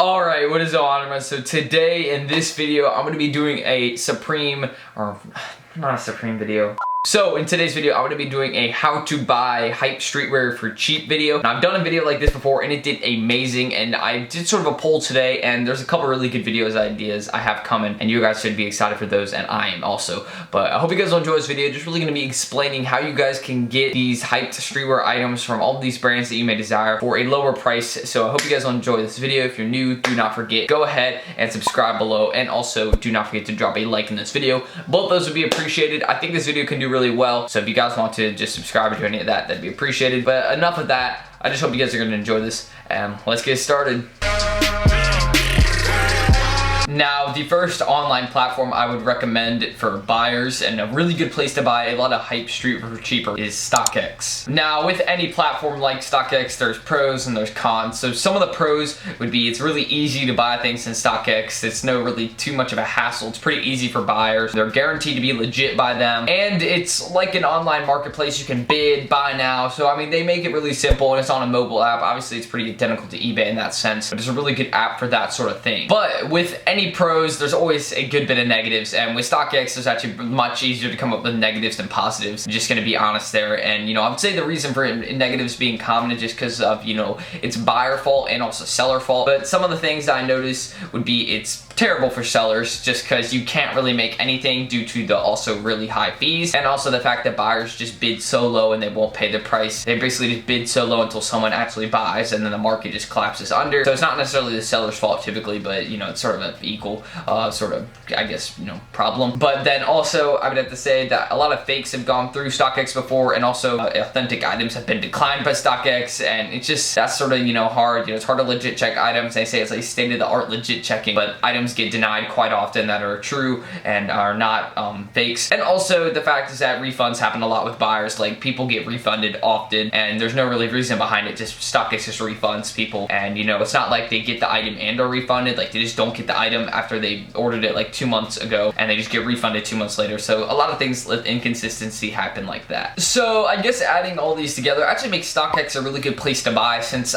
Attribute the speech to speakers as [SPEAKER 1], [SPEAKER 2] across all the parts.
[SPEAKER 1] Alright, what is on, everyone? So today in this video, I'm going to be doing a Supreme, or not a Supreme video. So in today's video, I'm going to be doing a how to buy hype streetwear for cheap video. Now I've done a video like this before and it did amazing, and I did sort of a poll today and there's a couple really good videos ideas I have coming and you guys should be excited for those, and I am also. But I hope you guys will enjoy this video. Just really going to be explaining how you guys can get these hyped streetwear items from all of these brands that you may desire for a lower price. So I hope you guys will enjoy this video. If you're new, do not forget, go ahead and subscribe below, and also do not forget to drop a like in this video. Both those would be appreciated. I think this video can do really well, so if you guys want to just subscribe or do any of that, that'd be appreciated. But enough of that. I just hope you guys are going to enjoy this, and let's get started. Now, the first online platform I would recommend for buyers, and a really good place to buy a lot of hype streetwear for cheaper, is StockX. Now, with any platform like StockX, there's pros and there's cons. So some of the pros would be it's really easy to buy things in StockX. It's no really too much of a hassle. It's pretty easy for buyers. They're guaranteed to be legit by them. And it's like an online marketplace. You can bid, buy now. So, I mean, they make it really simple, and it's on a mobile app. Obviously, it's pretty identical to eBay in that sense, but it's a really good app for that sort of thing. But with any pros, there's always a good bit of negatives, and with StockX, there's actually much easier to come up with negatives than positives. I'm just gonna be honest there, and I would say the reason for negatives being common is just because of, it's buyer fault and also seller fault. But some of the things that I notice would be it's terrible for sellers just because you can't really make anything due to the also really high fees, and also the fact that buyers just bid so low and they won't pay the price. They basically just bid so low until someone actually buys, and then the market just collapses under. So it's not necessarily the seller's fault typically, but it's sort of an equal problem. But then also I would have to say that a lot of fakes have gone through StockX before, and also authentic items have been declined by StockX, and it's just, that's sort of hard. It's hard to legit check items. They say it's like state-of-the-art legit checking, but items get denied quite often that are true and are not fakes. And also the fact is that refunds happen a lot with buyers. Like, people get refunded often and there's no really reason behind it. Just StockX just refunds people, and it's not like they get the item and are refunded. Like, they just don't get the item after they ordered it like 2 months ago, and they just get refunded 2 months later. So a lot of things with inconsistency happen like that. So I guess adding all these together actually makes StockX a really good place to buy, since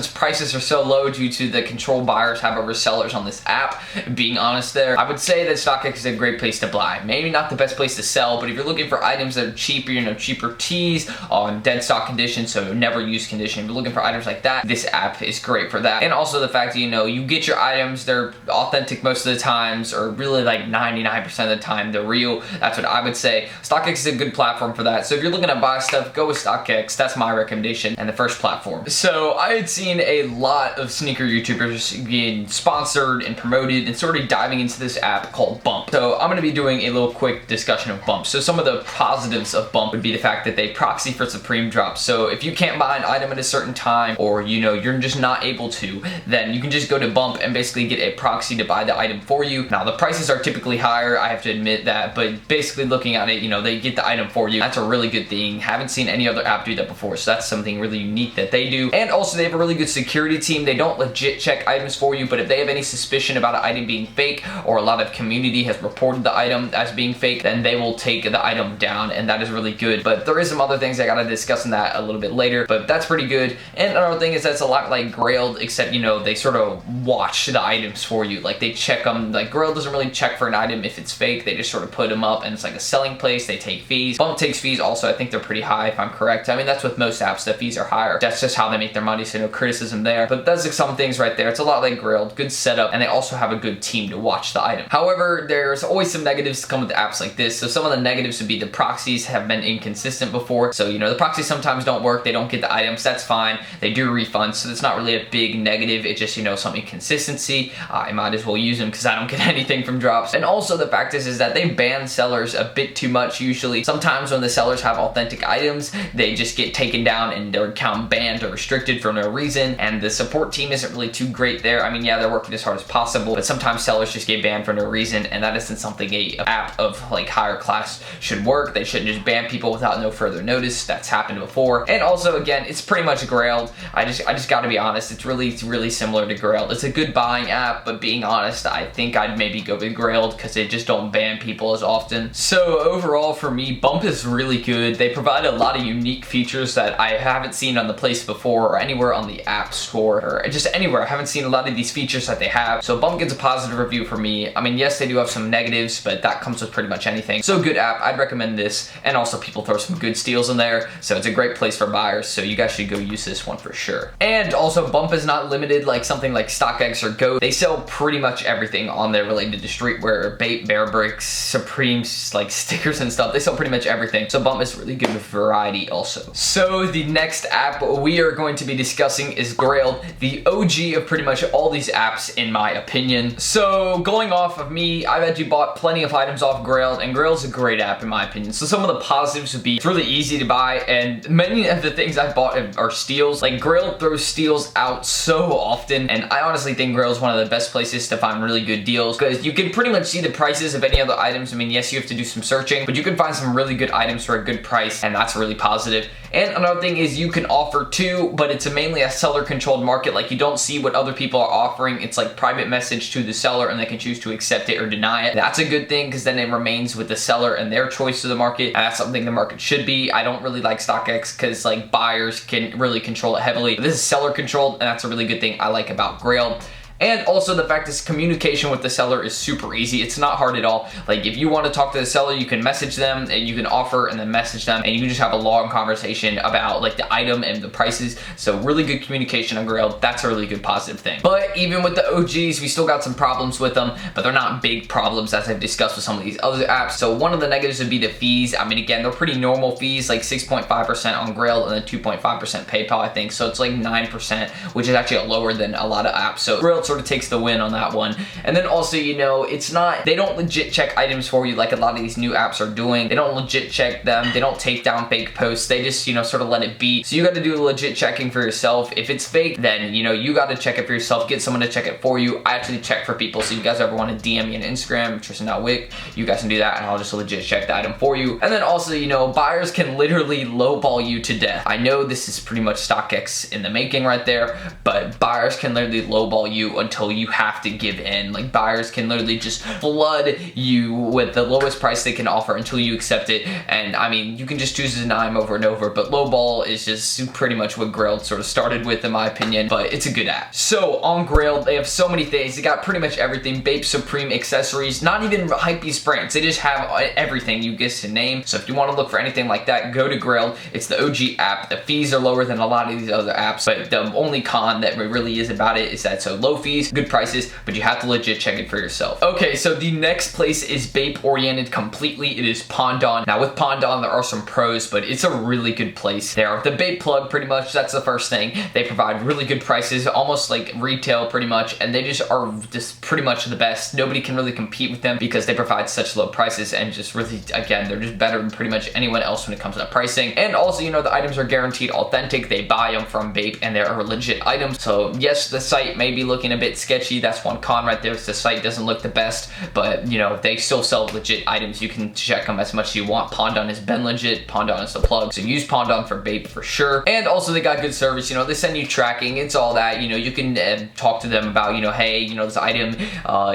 [SPEAKER 1] prices are so low due to the control buyers have over sellers on this app. Being honest there, I would say that StockX is a great place to buy. Maybe not the best place to sell, but if you're looking for items that are cheaper, cheaper tees on dead stock condition, so never used condition, if you're looking for items like that, this app is great for that. And also the fact that you get your items, they're authentic most of the times, or really like 99% of the time they're real. That's what I would say. StockX is a good platform for that. So if you're looking to buy stuff, go with StockX. That's my recommendation and the first platform. So I had seen a lot of sneaker YouTubers getting sponsored and promoted and sort of diving into this app called Bump. So I'm going to be doing a little quick discussion of Bump. So some of the positives of Bump would be the fact that they proxy for Supreme drops. So if you can't buy an item at a certain time, or you're just not able to, then you can just go to Bump and basically get a proxy to buy the item for you. Now the prices are typically higher, I have to admit that, but basically looking at it, they get the item for you. That's a really good thing. Haven't seen any other app do that before, so that's something really unique that they do. And also they have a really good security team. They don't legit check items for you, but if they have any suspicion about an item being fake, or a lot of community has reported the item as being fake, then they will take the item down, and that is really good. But there is some other things I gotta discuss in that a little bit later, but that's pretty good. And another thing is that's a lot like Grailed, except they sort of watch the items for you. Like, they check them. Like, Grailed doesn't really check for an item if it's fake. They just sort of put them up, and it's like a selling place. They take fees. Bump takes fees also. I think they're pretty high if I'm correct. I mean, that's with most apps, the fees are higher. That's just how they make their money, so no criticism there. But that's like some things right there. It's a lot like Grailed. Good setup, and they also have a good team to watch the item. However, there's always some negatives to come with apps like this. So some of the negatives would be the proxies have been inconsistent before. So the proxies sometimes don't work. They don't get the items. That's fine. They do refunds, so it's not really a big negative. It's just some inconsistency. I might as well use them because I don't get anything from drops. And also the fact is that they ban sellers a bit too much usually. Sometimes when the sellers have authentic items, they just get taken down and their account banned or restricted for no reason, and the support team isn't really too great there. I mean, yeah, they're working as hard as possible, but sometimes sellers just get banned for no reason, and that isn't something a app of like higher class should work. They shouldn't just ban people without no further notice. That's happened before. And also, again, it's pretty much Grailed. I just gotta be honest, it's really similar to Grailed. It's a good buying app, but being honest, I think I'd maybe go with Grailed because they just don't ban people as often. So overall for me, Bump is really good. They provide a lot of unique features that I haven't seen on the place before or anywhere on the App Store or just anywhere. I haven't seen a lot of these features that they have. So Bump gets a positive review for me. I mean, yes, they do have some negatives, but that comes with pretty much anything. So good app. I'd recommend this. And also people throw some good steals in there. So it's a great place for buyers. So you guys should go use this one for sure. And also Bump is not limited like something like StockX or Go. They sell pretty much everything on there related to streetwear, Bape, Bear Bricks, Supremes, like stickers and stuff. They sell pretty much everything. So Bump is really good with variety also. So the next app we are going to be discussing is Grailed, the OG of pretty much all these apps in my opinion. So going off of me, I've actually bought plenty of items off Grailed, and Grailed's a great app in my opinion. So some of the positives would be it's really easy to buy, and many of the things I've bought are steals. Like Grailed throws steals out so often, and I honestly think Grailed is one of the best places to find really good deals because you can pretty much see the prices of any other items. I mean, yes, you have to do some searching, but you can find some really good items for a good price, and that's really positive. And another thing is you can offer too, but it's mainly a seller controlled market. Like you don't see what other people are offering. It's like private message to the seller and they can choose to accept it or deny it. That's a good thing because then it remains with the seller and their choice of the market. And that's something the market should be. I don't really like StockX because like buyers can really control it heavily. This is seller controlled, and that's a really good thing I like about Grailed. And also the fact is communication with the seller is super easy. It's not hard at all. Like if you want to talk to the seller, you can message them and you can offer and then message them, and you can just have a long conversation about like the item and the prices. So really good communication on Grailed. That's a really good positive thing. But even with the OGs, we still got some problems with them, but they're not big problems as I've discussed with some of these other apps. So one of the negatives would be the fees. I mean, again, they're pretty normal fees, like 6.5% on Grailed and then 2.5% PayPal, I think. So it's like 9%, which is actually lower than a lot of apps. So Grailed sort of takes the win on that one. And then also, you know, it's not, they don't legit check items for you like a lot of these new apps are doing. They don't legit check them. They don't take down fake posts. They just, you know, sort of let it be. So you got to do the legit checking for yourself. If it's fake, then, you know, you got to check it for yourself. Get someone to check it for you. I actually check for people. So you guys ever want to DM me on Instagram, Tristan.Wick, you guys can do that and I'll just legit check the item for you. And then also, you know, buyers can literally lowball you to death. I know this is pretty much StockX in the making right there, but buyers can literally lowball you until you have to give in. Like buyers can literally just flood you with the lowest price they can offer until you accept it. And I mean, you can just choose to deny them over and over, but lowball is just pretty much what Grailed sort of started with in my opinion, but it's a good app. So on Grailed, they have so many things. They got pretty much everything. Bape, Supreme, accessories, not even hypebeast brands. They just have everything you guess to name. So if you want to look for anything like that, go to Grailed. It's the OG app. The fees are lower than a lot of these other apps, but the only con that really is about it is that so low fees, good prices, but you have to legit check it for yourself. Okay, so the next place is Bape oriented completely. It is Pondon. Now with Pondon, there are some pros, but it's a really good place there. The Bape plug, pretty much, that's the first thing. They provide really good prices, almost like retail pretty much, and they just are just pretty much the best. Nobody can really compete with them because they provide such low prices and just really, again, they're just better than pretty much anyone else when it comes to pricing. And also, you know, the items are guaranteed authentic. They buy them from Bape and they are legit items. So yes, the site may be looking a bit sketchy. That's one con right there. The site doesn't look the best, but you know, they still sell legit items. You can check them as much as you want. Pondon has been legit. Pondon is the plug. So use Pondon for Bape for sure. And also they got good service. You know, they send you tracking. It's all that. You know, you can talk to them about, you know, hey, you know, this item,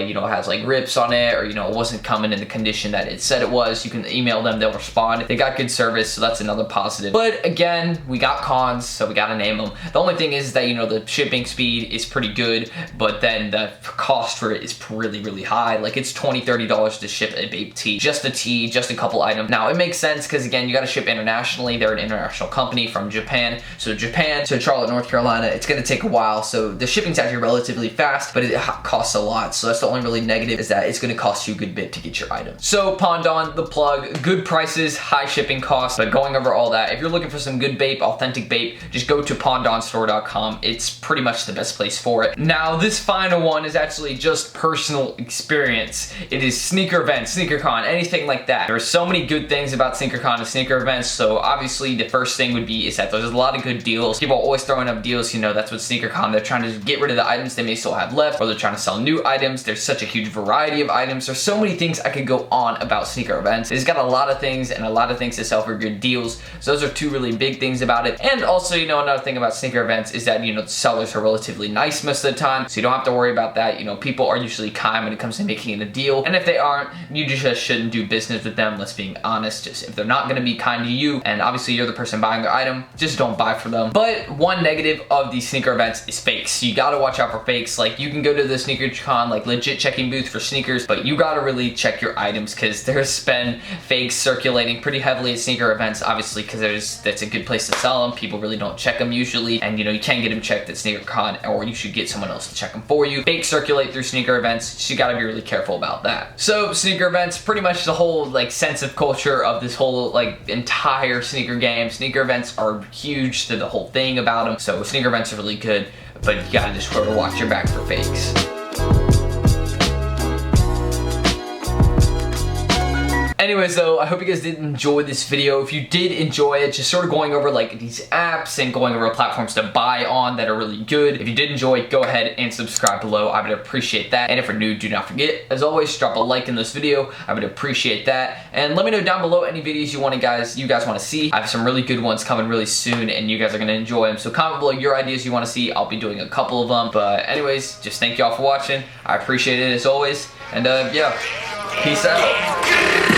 [SPEAKER 1] you know, has like rips on it, or, you know, it wasn't coming in the condition that it said it was. You can email them. They'll respond. They got good service. So that's another positive. But again, we got cons, so we got to name them. The only thing is that, you know, the shipping speed is pretty good, but then the cost for it is really high. Like it's $20-$30 to ship a Bape tee, just a tee, just a couple items. Now it makes sense because again, you got to ship internationally. They're an international company from Japan. So Japan to Charlotte, North Carolina, it's going to take a while. So the shipping's actually relatively fast, but it costs a lot. So that's the only really negative, is that it's going to cost you a good bit to get your item. So Pondon, the plug, good prices, high shipping costs, but going over all that, if you're looking for some good Bape, authentic Bape, just go to pondonstore.com. It's pretty much the best place for it. Now this final one is actually just personal experience. It is sneaker events, SneakerCon, anything like that. There are so many good things about SneakerCon and sneaker events, so obviously the first thing would be is that there's a lot of good deals. People are always throwing up deals, you know, that's what SneakerCon, they're trying to get rid of the items they may still have left, or they're trying to sell new items. There's such a huge variety of items. There's so many things I could go on about sneaker events. It's got a lot of things and a lot of things to sell for good deals. So those are two really big things about it. And also, you know, another thing about sneaker events is that, you know, the sellers are relatively nice most of the time, so you don't have to worry about that. You know, people are usually kind when it comes to making a deal, and if they aren't, you just shouldn't do business with them. Let's be honest. Just if they're not going to be kind to you, and obviously you're the person buying the item, just don't buy for them. But one negative of these sneaker events is fakes. You got to watch out for fakes. Like, you can go to the SneakerCon, like legit checking booth for sneakers, but you got to really check your items, because there's been fakes circulating pretty heavily at sneaker events, obviously, because that's a good place to sell them. People really don't check them usually, and you know, you can get them checked at SneakerCon, or you should get someone else to check them for you. Fakes circulate through sneaker events, so you gotta be really careful about that. So sneaker events, pretty much the whole like sense of culture of this whole like entire sneaker game. Sneaker events are huge to the whole thing about them, so sneaker events are really good, but you gotta just sort of watch your back for fakes. Anyways though, I hope you guys did enjoy this video. If you did enjoy it, just sort of going over like these apps and going over platforms to buy on that are really good. If you did enjoy it, go ahead and subscribe below. I would appreciate that. And if you're new, do not forget, as always, drop a like in this video. I would appreciate that. And let me know down below any videos you guys want to see. I have some really good ones coming really soon, and you guys are going to enjoy them. So comment below your ideas you want to see. I'll be doing a couple of them. But anyways, just thank y'all for watching. I appreciate it as always. And yeah, peace out.